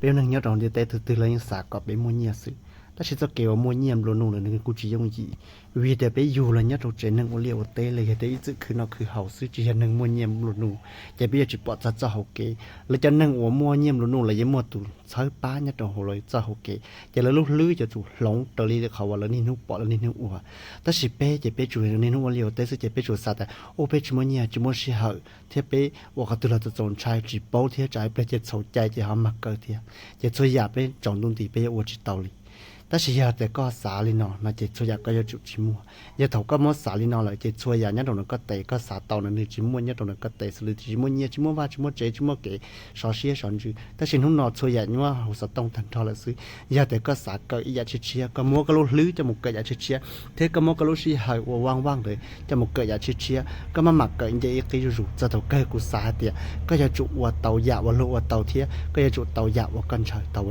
bây giờ nhớ trong địa tây từ từ lấy sạc có bé mua nhiều sự ta chỉ cho kêu mua nhiều luôn luôn là những cái chỉ dùng gì vì để bây giờ là nhớ trong trên những cái liệu tây là cái tây cứ nó cứ hậu sự chỉ những mua nhiều luôn luôn chỉ bây giờ chỉ bỏ ra cho hậu kế là cho những cái mua nhiều luôn luôn là những mua tụ sáu ba nhớ trong hồ lời cho hậu kế chỉ là lúc lưới cho tụ lỏng tới điเขาlà nên hút bỏ là nên hút uổng ta chỉ bây chỉ bây chủ nên hút liệu tây sẽ chỉ bây chủ saoแต่ô bây chỉ mua nhiều chỉ mua xí hậu thế bâyว่าเขาตัวเราจะจงใช้จีบเทียใจไปจะสนใจจะหามักเกิดเทียจะช่วยอยากไปจงตรงตีไปว่าจิตเตาลีแต่สิอยากแต่ก็สาลีนอนะจะช่วยอยากก็จะจุดจิมัวอยากถกก็มอสาลีนอเลยจะช่วยอยากเนี่ยตรงนั้นก็เตะก็สาเตานั่นนี่จิมัวเนี่ยตรงนั้นก็เตะสลือจิมัวเนี่ยจิมัวว่าจิมัวเจจิมัวเก๋สอเสียสอนจูแต่สินหุ่นนอช่วยอยากเนี่ยว่าหัวสตองทันทอละซื้ออยากแต่ก็สาเกิดอยากเชียก็มัวก็รู้ลื้อจะมุกเกิดอยากเชียเทก็มัวก็รู้สิหายว่าว่างๆเลยจะมุกเกิดอยากเชียก็มาหมักเกิดจะอีกที่รู้จะถกเกิดกูสาเตียก็จะจุว่าเตาอยากว่าโลว่าเตาเทียก็จะจุเตาอยากว่ากันเฉยเตา